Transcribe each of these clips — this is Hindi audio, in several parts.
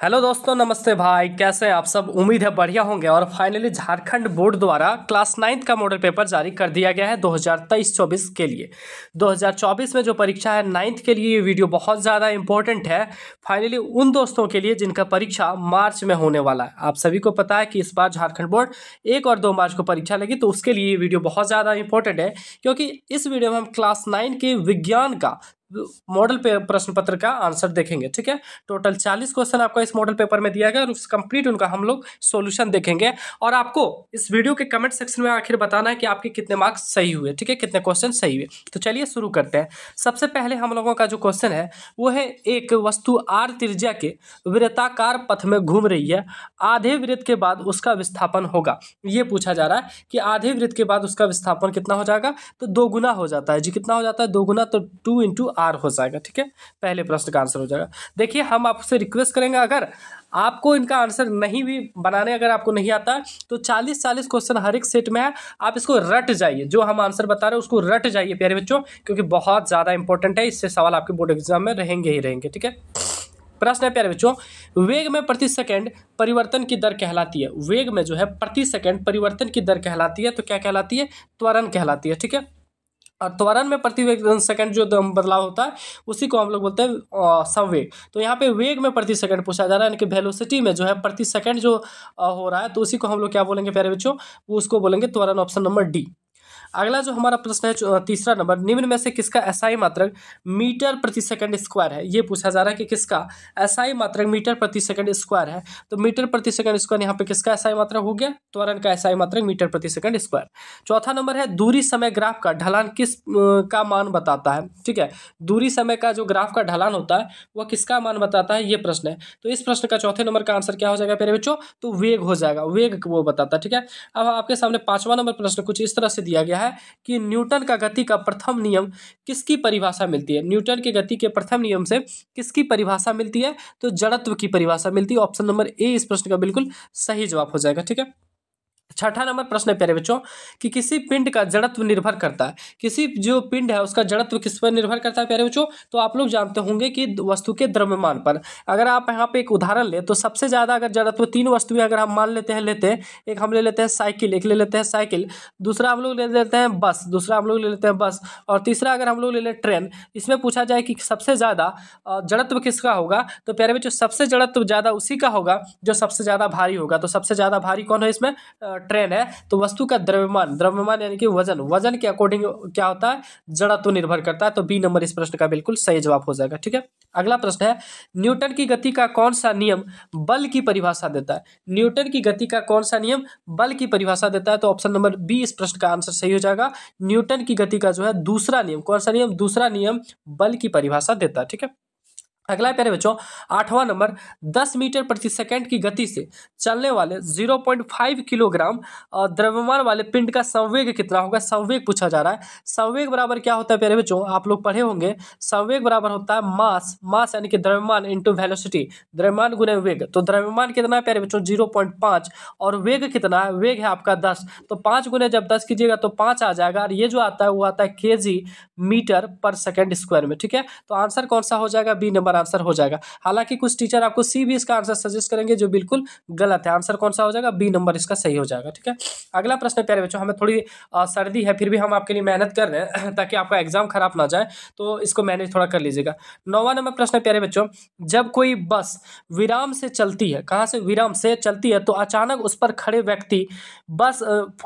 हेलो दोस्तों, नमस्ते भाई। कैसे हैं आप सब? उम्मीद है बढ़िया होंगे। और फाइनली झारखंड बोर्ड द्वारा क्लास 9th का मॉडल पेपर जारी कर दिया गया है 2023-24 के लिए। 2024 में जो परीक्षा है 9th के लिए, ये वीडियो बहुत ज़्यादा इंपॉर्टेंट है। फाइनली उन दोस्तों के लिए जिनका परीक्षा मार्च में होने वाला है। आप सभी को पता है कि इस बार झारखंड बोर्ड 1 और 2 मार्च को परीक्षा लगी, तो उसके लिए ये वीडियो बहुत ज़्यादा इंपॉर्टेंट है, क्योंकि इस वीडियो में हम क्लास 9 के विज्ञान का मॉडल प्रश्न पत्र का आंसर देखेंगे। ठीक है, टोटल 40 क्वेश्चन आपको इस मॉडल पेपर में दिया गया और उस कंप्लीट उनका हम लोग सॉल्यूशन देखेंगे। और आपको इस वीडियो के कमेंट सेक्शन में आखिर बताना है कि आपके कितने मार्क्स सही हुए। ठीक है, कितने क्वेश्चन सही हुए। तो चलिए शुरू करते हैं। सबसे पहले हम लोगों का जो क्वेश्चन है वो है, एक वस्तु आर त्रिज्या के वृत्ताकार पथ में घूम रही है, आधे वृत्त के बाद उसका विस्थापन होगा। ये पूछा जा रहा है कि आधे वृत्त के बाद उसका विस्थापन कितना हो जाएगा, तो 2 गुना हो जाता है जी। कितना हो जाता है? 2 गुना, तो 2 इंटू आर हो जाएगा। ठीक है, पहले प्रश्न का आंसर हो जाएगा। देखिए, हम आपसे रिक्वेस्ट करेंगे, अगर आपको इनका आंसर नहीं भी बनाने अगर आपको नहीं आता है, तो 40 क्वेश्चन हर एक सेट में है, आप इसको रट जाइए। जो हम आंसर बता रहे हैं उसको रट जाइए प्यारे बच्चों, क्योंकि बहुत ज़्यादा इंपॉर्टेंट है। इससे सवाल आपके बोर्ड एग्जाम में रहेंगे ही रहेंगे। ठीक है, प्रश्न है प्यारे बच्चों, वेग में प्रति सेकंड परिवर्तन की दर कहलाती है। वेग में जो है प्रति सेकंड परिवर्तन की दर कहलाती है, तो क्या कहलाती है? त्वरण कहलाती है। ठीक है, और त्वरण में प्रति सेकंड जो बदलाव होता है उसी को हम लोग बोलते हैं संवेग। तो यहाँ पे वेग में प्रति सेकंड पूछा जा रहा है, यानी कि वेलोसिटी में जो है प्रति सेकंड जो हो रहा है, तो उसी को हम लोग क्या बोलेंगे प्यारे बच्चों? वो उसको बोलेंगे त्वरण। Option number D. अगला जो हमारा प्रश्न है तीसरा नंबर, निम्न में से किसका एसआई मात्रक मीटर प्रति सेकंड स्क्वायर है? ये पूछा जा रहा है कि किसका एसआई मात्रक मीटर प्रति सेकंड स्क्वायर है। तो मीटर प्रति सेकंड स्क्वायर यहाँ पे किसका एसआई मात्रक हो गया? त्वरण का एसआई मात्रक मीटर प्रति सेकंड स्क्वायर। चौथा नंबर है, दूरी समय ग्राफ का ढलान किस का मान बताता है? ठीक है, दूरी समय का जो ग्राफ का ढलान होता है वह किसका मान बताता है, ये प्रश्न है। तो इस प्रश्न का चौथे नंबर का आंसर क्या हो जाएगा प्यारे बच्चों? तो वेग हो जाएगा। वेग वो बताता है। ठीक है, अब आपके सामने 5वां नंबर प्रश्न कुछ इस तरह से दिया गया है कि न्यूटन का गति का प्रथम नियम किसकी परिभाषा मिलती है? न्यूटन के गति के प्रथम नियम से किसकी परिभाषा मिलती है? तो जड़त्व की परिभाषा मिलती है। ऑप्शन नंबर ए इस प्रश्न का बिल्कुल सही जवाब हो जाएगा। ठीक है, छठा नंबर प्रश्न है प्यारे बच्चों कि किसी पिंड का जड़त्व निर्भर करता है। किसी जो पिंड है उसका जड़त्व किस पर निर्भर करता है प्यारे बच्चों? तो आप लोग जानते होंगे कि वस्तु के द्रव्यमान पर। अगर आप यहाँ पे एक उदाहरण ले, तो सबसे ज्यादा अगर जड़त्व 3 वस्तुएं अगर हम मान लेते हैं एक हम ले लेते हैं साइकिल, एक ले लेते हैं साइकिल, दूसरा हम लोग ले लेते हैं बस, दूसरा हम लोग ले लेते हैं बस, और तीसरा अगर हम लोग ले लें ट्रेन। इसमें पूछा जाए कि सबसे ज्यादा जड़त्व किसका होगा, तो प्यारे बच्चों सबसे जड़त्व ज्यादा उसी का होगा जो सबसे ज्यादा भारी होगा। तो सबसे ज्यादा भारी कौन है इसमें? ट्रेन है। तो वस्तु का द्रव्यमान, द्रव्यमान यानी कि वजन, वजन के अकॉर्डिंग क्या होता है? जड़त्व निर्भर करता है। तो बी नंबर इस प्रश्न का बिल्कुल सही जवाब हो जाएगा। ठीक है, अगला प्रश्न है, न्यूटन की गति का कौन सा नियम बल की परिभाषा देता है? न्यूटन की गति का कौन सा नियम बल की परिभाषा देता है? तो ऑप्शन नंबर बी इस प्रश्न का आंसर सही हो जाएगा। न्यूटन की गति का जो है दूसरा नियम, कौन सा नियम? दूसरा नियम बल की परिभाषा देता है। ठीक है, अगला है प्यारे बच्चों 8वां नंबर, 10 मीटर प्रति सेकंड की गति से चलने वाले 0.5 किलोग्राम द्रव्यमान वाले पिंड का संवेग कितना होगा? संवेग पूछा जा रहा है। संवेग बराबर क्या होता है प्यारे बच्चों? आप लोग पढ़े होंगे, संवेग बराबर होता है मास, मास यानी कि द्रव्यमान इंटू वेलोसिटी, द्रव्यमान गुने वेग। तो द्रव्यमान कितना है प्यारे बच्चों? 0.5, और वेग कितना है? वेग है आपका 10। तो 5 गुने जब 10 कीजिएगा तो 5 आ जाएगा, और ये जो आता है वो आता है केजी मीटर पर सेकंड स्क्वायर में। ठीक है, तो आंसर कौन सा हो जाएगा? बी नंबर आंसर हो जाएगा। हालांकि कुछ टीचर आपको सी भी इसका आंसर सजेस्ट करेंगे, जो बिल्कुल गलत है। आंसर कौन सा हो जाएगा? बी नंबर इसका सही हो जाएगा। ठीक है, अगला प्रश्न है प्यारे बच्चों, हमें थोड़ी सर्दी है, फिर भी हम आपके लिए मेहनत कर रहे हैं ताकि आपका एग्जाम खराब ना जाए, तो इसको मैनेज थोड़ा कर लीजिएगा। 9वां नंबर प्रश्न है प्यारे बच्चों, जब कोई बस विराम से चलती है, कहाँ से? विराम से चलती है, तो अचानक उस पर खड़े व्यक्ति,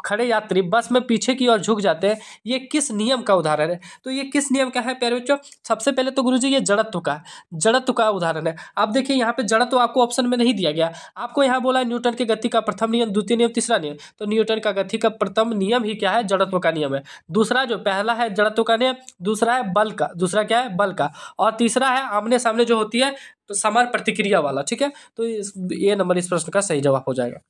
खड़े यात्री बस में पीछे की ओर झुक जाते हैं। ये किस नियम का उदाहरण है? तो ये किस नियम का है प्यारे बच्चों? सबसे पहले तो गुरुजी ये जड़त्व का है, जड़त्व का उदाहरण है। आप देखिए यहाँ पे जड़त्व आपको ऑप्शन में नहीं दिया गया, आपको यहाँ बोला है न्यूटन के गति का प्रथम नियम, द्वितीय नियम, तीसरा नियम। तो न्यूटन का गति का प्रथम नियम ही क्या है? जड़त्व का नियम है। दूसरा जो पहला है जड़त्व का नियम, दूसरा है बल का, दूसरा क्या है? बल का, और तीसरा है आमने सामने जो होती है तो समान प्रतिक्रिया वाला। ठीक है, तो ये नंबर इस प्रश्न का सही जवाब हो जाएगा।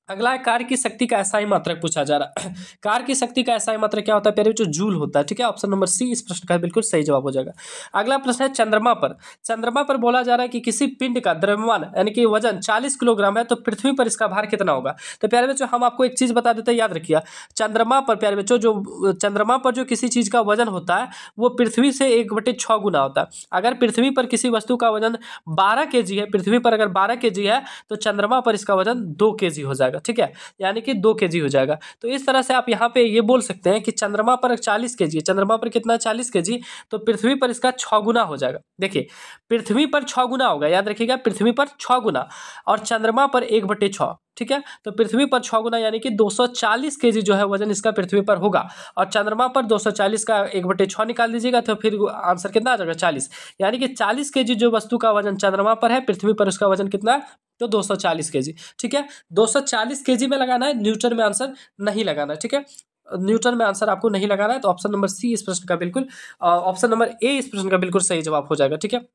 अगला है कार्य की शक्ति का एसआई मात्रक पूछा जा रहा है। कार्य की शक्ति का एसआई मात्रक क्या होता है प्यारे बच्चों? जूल होता है। ठीक है, ऑप्शन नंबर सी इस प्रश्न का बिल्कुल सही जवाब हो जाएगा। अगला प्रश्न है चंद्रमा पर। चंद्रमा पर बोला जा रहा है कि किसी पिंड का द्रव्यमान यानी कि वजन 40 किलोग्राम है तो पृथ्वी पर इसका भार कितना होगा? तो प्यारे बच्चों हम आपको एक चीज बता देते हैं, याद रखिएगा। चंद्रमा पर प्यारे बच्चों जो चंद्रमा पर जो किसी चीज का वजन होता है वो पृथ्वी से 1/6 गुना होता है। अगर पृथ्वी पर किसी वस्तु का वजन 12 kg है, पृथ्वी पर अगर 12 kg है तो चंद्रमा पर इसका वजन 2 kg हो जाएगा। ठीक है, यानी कि 2 kg हो जाएगा। तो इस तरह से आप यहाँ पे ये बोल सकते हैं कि चंद्रमा पर 40 kg है, चंद्रमा पर कितना 40 kg, तो पृथ्वी पर इसका 6 गुना हो जाएगा। देखिए पृथ्वी पर 6 गुना होगा, याद रखिएगा पृथ्वी पर 6 गुना और चंद्रमा पर 1/6। ठीक है, तो पृथ्वी पर 6 गुना यानी कि 240 kg जो है वजन इसका पृथ्वी पर होगा और चंद्रमा पर 240 का 1/6 निकाल दीजिएगा तो फिर आंसर कितना आ जाएगा? 40। यानी कि 40 kg जो वस्तु का वजन चंद्रमा पर है, पृथ्वी पर उसका वजन कितना है? तो 240 kg। ठीक है, 240 kg में लगाना है, न्यूटन में आंसर नहीं लगाना है। ठीक है, न्यूटन में आंसर आपको नहीं लगाना है, तो ऑप्शन नंबर सी इस प्रश्न का बिल्कुल ऑप्शन नंबर ए इस प्रश्न का बिल्कुल सही जवाब हो जाएगा। ठीक है,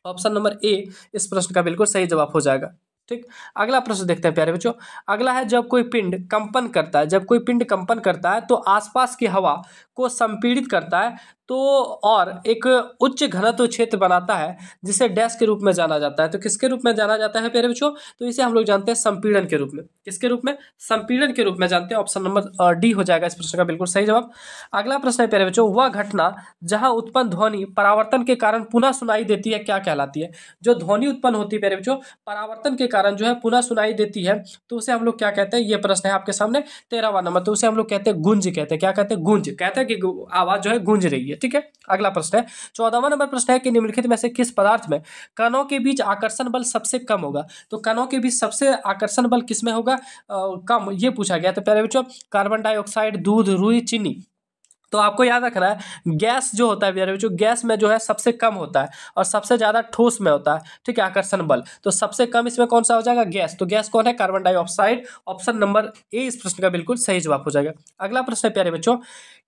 ऑप्शन नंबर ए इस प्रश्न का बिल्कुल सही जवाब हो जाएगा। ठीक, अगला प्रश्न देखते हैं प्यारे बच्चों। अगला है जब कोई पिंड कंपन करता है, जब कोई पिंड कंपन करता है तो आसपास की हवा को संपीड़ित करता है तो और एक उच्च घनत्व क्षेत्र बनाता है जिसे डैश के रूप में जाना जाता है। तो किसके रूप में जाना जाता है प्यारे बच्चों? तो इसे हम लोग जानते हैं संपीड़न के रूप में। किसके रूप में? संपीड़न के रूप में जानते हैं। ऑप्शन नंबर डी हो जाएगा इस प्रश्न का बिल्कुल सही जवाब। अगला प्रश्न है प्यारे बच्चों, वह घटना जहां उत्पन्न ध्वनि परावर्तन के कारण पुनः सुनाई देती है क्या कहलाती है? जो ध्वनि उत्पन्न होती है प्यारे बच्चों परावर्तन के कारण जो है पुनः सुनाई देती है तो उसे हम लोग क्या कहते हैं? ये प्रश्न है आपके सामने 13वां नंबर। तो उसे हम लोग कहते हैं गूंज कहते हैं। क्या कहते हैं? गूंज कहते हैं कि आवाज जो है गूंज रही है। ठीक है, अगला प्रश्न है 14वां नंबर प्रश्न है कि निम्नलिखित में से किस पदार्थ में कणों के बीच आकर्षण बल सबसे कम होगा? तो कणों के बीच सबसे आकर्षण बल किस में होगा कम, ये पूछा गया। तो प्यारे बच्चों कार्बन डाइऑक्साइड, दूध, रुई, चीनी। तो आपको याद रखना है गैस जो होता है प्यारे बच्चों, गैस में जो है सबसे कम होता है और सबसे ज्यादा ठोस में होता है। ठीक है, आकर्षण बल तो सबसे कम इसमें कौन सा हो जाएगा? गैस। तो गैस कौन है? Carbon dioxide. Option number A इस प्रश्न का बिल्कुल सही जवाब हो जाएगा। अगला प्रश्न है प्यारे बच्चों,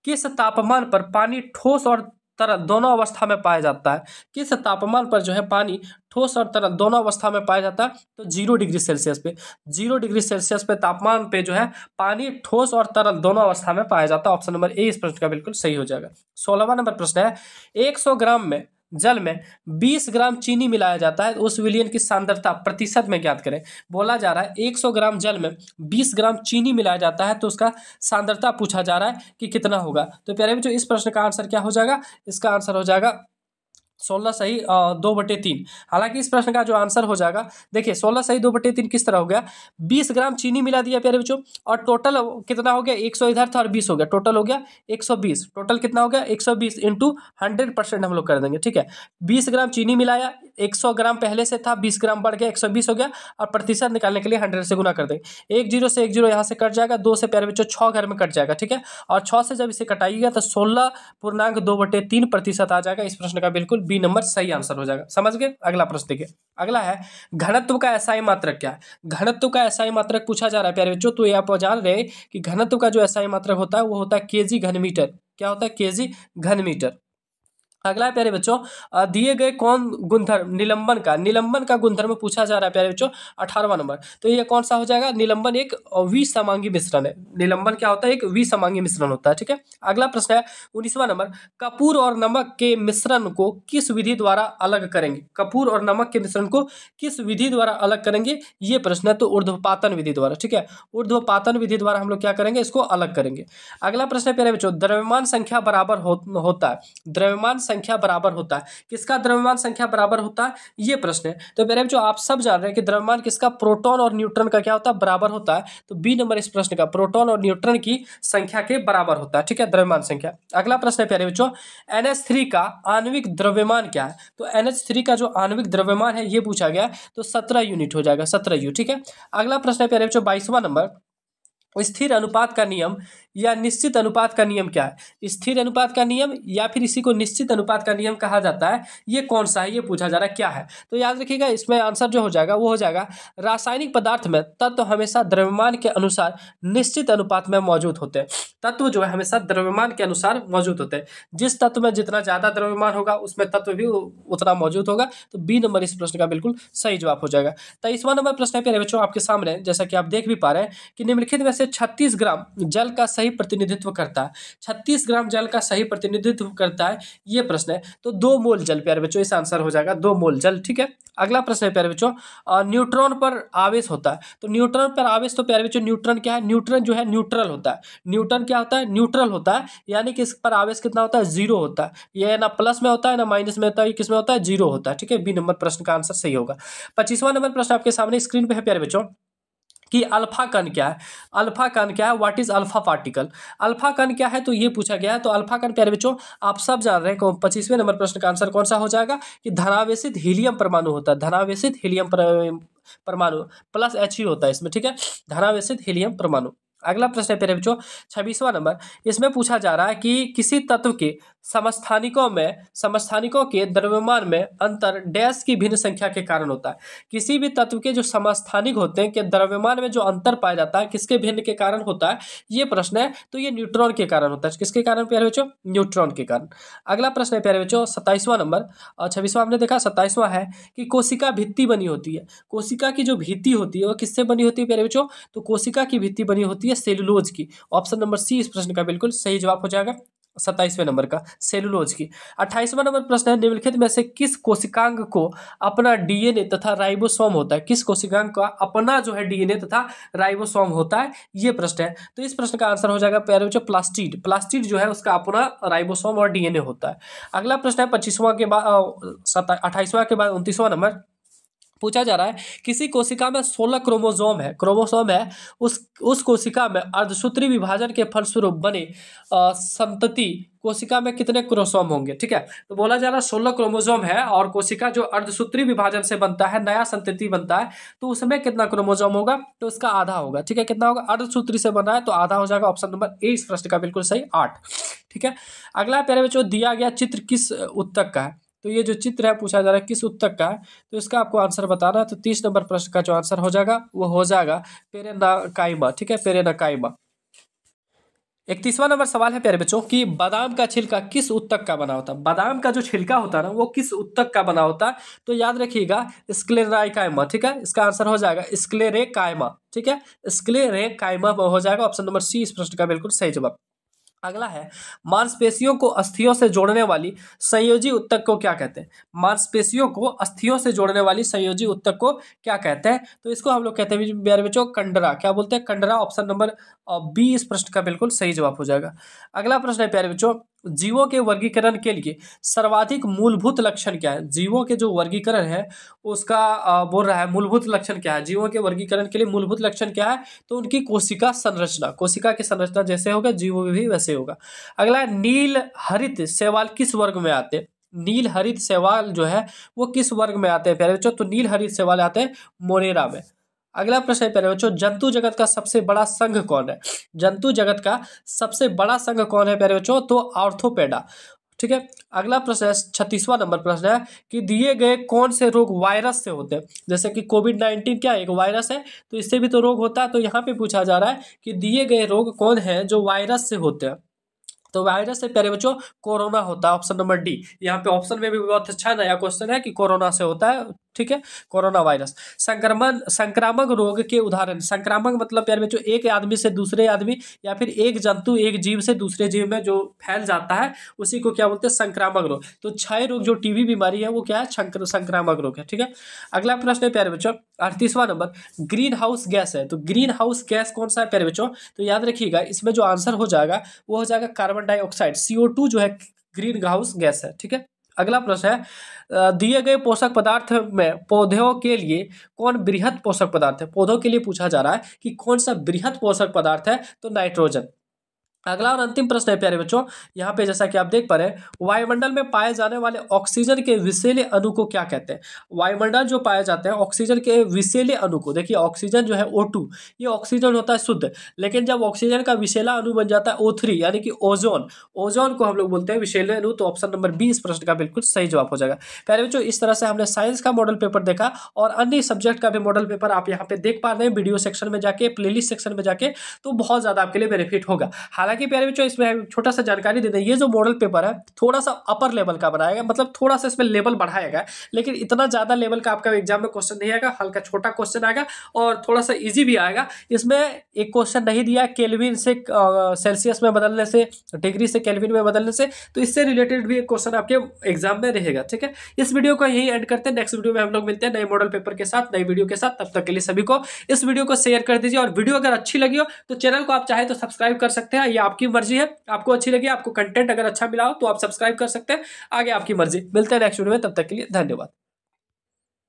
किस तापमान पर पानी ठोस और तरल दोनों अवस्था में पाया जाता है? किस तापमान पर जो है पानी ठोस और तरल दोनों अवस्था में पाया जाता है? तो 0 डिग्री सेल्सियस पे। 0 डिग्री सेल्सियस पे तापमान पे जो है पानी ठोस और तरल दोनों अवस्था में पाया जाता है। ऑप्शन नंबर ए इस प्रश्न का बिल्कुल सही हो जाएगा। 16वां नंबर प्रश्न है 100 ग्राम में जल में 20 ग्राम चीनी मिलाया जाता है, उस विलयन की सांद्रता प्रतिशत में ज्ञात करें। बोला जा रहा है 100 ग्राम जल में 20 ग्राम चीनी मिलाया जाता है तो उसका सांद्रता पूछा जा रहा है कि कितना होगा। तो प्यारे बच्चों इस प्रश्न का आंसर क्या हो जाएगा? इसका आंसर हो जाएगा 16 सही 2/3। हालांकि इस प्रश्न का जो आंसर हो जाएगा, देखिए 16 सही 2/3 किस तरह हो गया? 20 ग्राम चीनी मिला दिया प्यारे बच्चों और टोटल कितना हो गया? 100 इधर था और 20 हो गया, टोटल हो गया 120। टोटल कितना हो गया? 120 इंटू 100% हम लोग कर देंगे। ठीक है, 20 ग्राम चीनी मिलाया, 100 ग्राम पहले से था, 20 ग्राम बढ़ गया 120 हो गया और प्रतिशत निकालने के लिए 100 से गुना कर देंगे। 1 0 से 1 0 यहाँ से कट जाएगा, 2 से प्यारे बच्चों 6 घर में कट जाएगा। ठीक है, और 6 से जब इसे कटाइएगा तो 16.2/3% आ जाएगा। इस प्रश्न का बिल्कुल बी नंबर सही आंसर हो जाएगा। समझ गए? अगला प्रश्न देखिए। अगला है घनत्व का एसआई मात्रक क्या है? घनत्व का एसआई मात्रक पूछा जा रहा है प्यारे बच्चों। तो ये आप जान रहे हैं कि घनत्व का जो एसआई मात्रक होता है वो होता है केजी घन मीटर। क्या होता है? केजी घन मीटर। अगला है प्यारे बच्चों दिए गए कौन गुणधर्म निलंबन का गुणधर्म पूछा जा रहा है प्यारे बच्चों 18वां नंबर। तो ये कौन सा हो जाएगा? निलंबन एक विसमांगी मिश्रण है। निलंबन क्या होता है? एक विसमांगी मिश्रण होता है। ठीक है, अगला प्रश्न है 19वां नंबर, कपूर और नमक के मिश्रण को किस विधि द्वारा अलग करेंगे? कपूर और नमक के मिश्रण को किस विधि द्वारा अलग करेंगे? ये प्रश्न है। तो ऊर्ध्वपातन विधि द्वारा। ठीक है, ऊर्ध्वपातन विधि द्वारा हम लोग क्या करेंगे? इसको अलग करेंगे। अगला प्रश्न है प्यारे बच्चों द्रव्यमान संख्या बराबर होता है। द्रव्यमान संख्या बराबर होता है किसका? द्रव्यमान संख्या बराबर होता है, ये प्रश्न है। तो मेरे जो आप सब जान रहे हैं कि द्रव्यमान किसका? प्रोटॉन और न्यूट्रॉन का क्या होता है? बराबर होता है। तो बी नंबर इस प्रश्न का प्रोटॉन और न्यूट्रॉन की संख्या के बराबर होता है। ठीक है, द्रव्यमान संख्या। अगला प्रश्न है प्यारे बच्चों NH3 का आणविक द्रव्यमान क्या है? तो NH3 का जो आणविक द्रव्यमान है ये पूछा गया, तो 17 यूनिट हो जाएगा, 17 यू। ठीक है, अगला प्रश्न है प्यारे बच्चों 22वां नंबर, स्थिर अनुपात का नियम या निश्चित अनुपात का नियम क्या है? स्थिर अनुपात का नियम या फिर इसी को निश्चित अनुपात का नियम कहा जाता है, ये कौन सा है, ये पूछा जा रहा है क्या है। तो याद रखिएगा, इसमें आंसर जो हो जाएगा वो हो जाएगा रासायनिक पदार्थ में तत्व हमेशा द्रव्यमान के अनुसार निश्चित अनुपात में मौजूद होते हैं। तत्व जो है हमेशा द्रव्यमान के अनुसार मौजूद होते हैं। जिस तत्व में जितना ज्यादा द्रव्यमान होगा उसमें तत्व भी उतना मौजूद होगा। तो बी नंबर इस प्रश्न का बिल्कुल सही जवाब हो जाएगा। 23वां नंबर प्रश्न है प्यारे बच्चों आपके सामने, जैसा कि आप देख भी पा रहे हैं कि निम्नलिखित में से 36 ग्राम जल का सही प्रतिनिधित्व करता है। 36 ग्राम जल का सही प्रतिनिधित्व करता है, ये प्रश्न है। तो 2 मोल जल प्यारे बच्चों, इस आंसर हो जाएगा 2 मोल जल। ठीक है, अगला प्रश्न है प्यारे बच्चों, न्यूट्रॉन पर आवेश होता है। तो न्यूट्रॉन पर आवेश, तो प्यारे बच्चों न्यूट्रॉन क्या है? न्यूट्रॉन जो है न्यूट्रल होता है। न्यूट्रॉन क्या होता है? न्यूट्रल होता है, यानी कि इस पर आवेश कितना होता है? 0 होता है। ये ना प्लस में होता है ना माइनस में होता है, किस में होता है? 0 होता है। ठीक है, बी नंबर प्रश्न का आंसर सही होगा। 25वां नंबर प्रश्न आपके सामने स्क्रीन पे है प्यारे बच्चों कि अल्फा कण क्या है? अल्फा कण क्या है? What is alpha particle? Alpha कण क्या है, तो ये पूछा गया है। तो अल्फा कण प्यारे बच्चों आप सब जान रहे हैं, 25वें नंबर प्रश्न का आंसर कौन सा हो जाएगा कि धनावेशित हीलियम परमाणु होता है। धनावेशित हीलियम परमाणु प्लस H ही होता है इसमें। ठीक है, धनावेशित हीलियम परमाणु। अगला प्रश्न है प्यारे बच्चों 26वां नंबर, इसमें पूछा जा रहा है कि किसी तत्व के समस्थानिकों के द्रव्यमान में अंतर डैश की भिन्न संख्या के कारण होता है। किसी भी तत्व के जो समस्थानिक होते हैं कि द्रव्यमान में जो अंतर पाया जाता है किसके भिन्न के कारण होता है, ये प्रश्न है। तो ये न्यूट्रॉन के कारण होता है। किसके कारण प्यारे बच्चों? न्यूट्रॉन के कारण। अगला प्रश्न है प्यारे बच्चों 27वां नंबर, और 26वां हमने देखा, 27वां है कि कोशिका भित्ति बनी होती है। कोशिका की जो भित्ति होती है वो किससे बनी होती है प्यारे बच्चों? तो कोशिका की भित्ति बनी होती है सेलुलोज की। ऑप्शन नंबर सी इस प्रश्न का बिल्कुल सही जवाब हो जाएगा, 27वें नंबर का, सेलुलोज की। 28वां नंबर प्रश्न है, निम्नलिखित में से किस कोशिकांग को अपना डीएनए तथा राइबोसोम होता है? किस कोशिकांग का अपना जो है डीएनए तथा राइबोसोम होता है, ये प्रश्न है। तो इस प्रश्न का आंसर हो जाएगा प्यारे बच्चों प्लास्टिड। प्लास्टिड जो है उसका अपना राइबोसोम और डीएनए होता है। अगला प्रश्न है 25वां के बाद 28वां के बाद 29वां नंबर पूछा जा रहा है, किसी कोशिका में 16 क्रोमोसोम है, उस कोशिका में अर्धसूत्री विभाजन के फलस्वरूप बने संतति कोशिका में कितने क्रोमोसोम होंगे? ठीक है, तो बोला जा रहा है 16 क्रोमोसोम है और कोशिका जो अर्धसूत्री विभाजन से बनता है, नया संतति बनता है, तो उसमें कितना क्रोमोसोम होगा? तो उसका आधा होगा। ठीक है, कितना होगा? अर्धसूत्री से बना है तो आधा हो जाएगा। ऑप्शन नंबर ए इस प्रश्न का बिल्कुल सही, 8। ठीक है, अगला प्यारे बच्चों दिया गया चित्र किस उत्तक का है? तो ये जो चित्र है पूछा जा रहा है किस उत्तक का है, तो इसका आपको आंसर बताना है। तो 30 नंबर प्रश्न का जो आंसर हो जाएगा वो हो जाएगा पेरेनाकाइमा। ठीक है, पेरेनाकाइमा। 31वां नंबर सवाल है प्यारे बच्चों कि बादाम का छिलका किस उत्तक का बना होता है? बादाम का जो छिलका होता है ना वो किस उत्तक का बना होता है? तो याद रखिएगा स्क्लेराकाइमा। ठीक है, इसका आंसर हो जाएगा स्क्लेरेकाइमा। ठीक है, स्क्लेरेकाइमा हो जाएगा। ऑप्शन नंबर सी इस प्रश्न का बिल्कुल सही जवाब। अगला है, मांसपेशियों को अस्थियों से जोड़ने वाली संयोजी उत्तक को क्या कहते हैं? मांसपेशियों को अस्थियों से जोड़ने वाली संयोजी उत्तक को क्या कहते हैं? तो इसको हम लोग कहते हैं प्यारे बच्चों कंडरा। क्या बोलते हैं? कंडरा। ऑप्शन नंबर बी इस प्रश्न का बिल्कुल सही जवाब हो जाएगा। अगला प्रश्न है प्यारे बच्चों, जीवों के वर्गीकरण के लिए सर्वाधिक मूलभूत लक्षण क्या है? जीवों के जो वर्गीकरण है उसका बोल रहा है मूलभूत लक्षण क्या है? जीवों के वर्गीकरण के लिए मूलभूत लक्षण क्या है? तो उनकी कोशिका संरचना। कोशिका की संरचना जैसे होगा जीवों में भी वैसे होगा। अगला है, नील हरित शैवाल किस वर्ग में आते हैं? नील हरित शैवाल जो है वो किस वर्ग में आते हैं प्यारे बच्चों? तो नील हरित शैवाल आते हैं मोरेरा में। अगला प्रश्न है प्यारे बच्चों, जंतु जगत का सबसे बड़ा संघ कौन है? जंतु जगत का सबसे बड़ा संघ कौन है प्यारे बच्चों? तो आर्थोपेडा। ठीक है, अगला प्रश्न है 36वां नंबर प्रश्न है कि दिए गए कौन से रोग वायरस से होते हैं? जैसे कि कोविड-19 क्या एक वायरस है, तो इससे भी तो रोग होता है। तो यहाँ पे पूछा जा रहा है कि दिए गए रोग कौन है जो वायरस से होते हैं? तो वायरस से प्यारे बच्चों कोरोना होता है। Option number D. यहाँ पे ऑप्शन में भी बहुत अच्छा नया क्वेश्चन है कि कोरोना से होता है। ठीक है, कोरोना वायरस। संक्रामक रोग के उदाहरण। संक्रामक मतलब प्यारे बच्चों एक आदमी से दूसरे आदमी या फिर एक जंतु एक जीव से दूसरे जीव में जो फैल जाता है उसी को क्या बोलते हैं? संक्रामक रोग। तो क्षय रोग जो टीबी बीमारी है वो क्या है? संक्रामक रोग है। ठीक है, अगला प्रश्न है प्यारे बच्चों 38वां नंबर, ग्रीन हाउस गैस है। तो ग्रीन हाउस गैस कौन सा है प्यारे बच्चों? तो याद रखिएगा इसमें जो आंसर हो जाएगा वो हो जाएगा कार्बन डाइऑक्साइड। CO2 जो है ग्रीन हाउस गैस है। ठीक है, अगला प्रश्न है, दिए गए पोषक पदार्थ में पौधों के लिए कौन बृहत पोषक पदार्थ है? पौधों के लिए पूछा जा रहा है कि कौन सा बृहत पोषक पदार्थ है? तो नाइट्रोजन। अगला और अंतिम प्रश्न है प्यारे बच्चों, यहाँ पे जैसा कि आप देख पा रहे हैं, वायुमंडल में पाए जाने वाले ऑक्सीजन के विषैले अणु को क्या कहते हैं। वायुमंडल जो पाए जाते हैं ऑक्सीजन के विषैले अणु को, देखिए ऑक्सीजन जो है O2, ये ऑक्सीजन होता है शुद्ध, लेकिन जब ऑक्सीजन का विषैला अणु बन जाता है O3 यानी कि ओजोन, ओजोन को हम लोग बोलते हैं विषैले अणु। तो ऑप्शन नंबर बी इस प्रश्न का बिल्कुल सही जवाब हो जाएगा। प्यारे बच्चों, इस तरह से हमने साइंस का मॉडल पेपर देखा और अन्य सब्जेक्ट का भी मॉडल पेपर आप यहाँ पे देख पा रहे हैं वीडियो सेक्शन में जाके, प्लेलिस्ट सेक्शन में जाके, तो बहुत ज्यादा आपके लिए बेनिफिट होगा। हालांकि प्यारे बच्चों, इसमें छोटा सा जानकारी दे दें, ये जो मॉडल पेपर है थोड़ा सा अपर लेवल का बनाएगा, मतलब थोड़ा सा इसमें लेवल बढ़ाएगा, लेकिन इतना ज्यादा लेवल का आपका एग्जाम में क्वेश्चन नहीं आएगा, हल्का छोटा क्वेश्चन आएगा और थोड़ा सा इजी भी आएगा। इसमें एक क्वेश्चन नहीं दिया केल्विन से सेल्सियस में बदलने से, डिग्री से केल्विन में बदलने से, तो इससे रिलेटेड भी एक क्वेश्चन आपके एग्जाम में रहेगा। ठीक है, इस वीडियो को यही एंड करते हैं, नेक्स्ट वीडियो में हम लोग मिलते हैं नए मॉडल पेपर के साथ, नई वीडियो के साथ। तब तक के लिए सभी को इस वीडियो को शेयर कर दीजिए, और वीडियो अगर अच्छी लगी हो तो चैनल को आप चाहे तो सब्सक्राइब कर सकते हैं, ये आपकी मर्जी है। आपको अच्छी लगी, आपको कंटेंट अगर अच्छा मिला हो तो आप सब्सक्राइब कर सकते हैं, आगे आपकी मर्जी। मिलते हैं नेक्स्ट वीडियो में, तब तक के लिए धन्यवाद।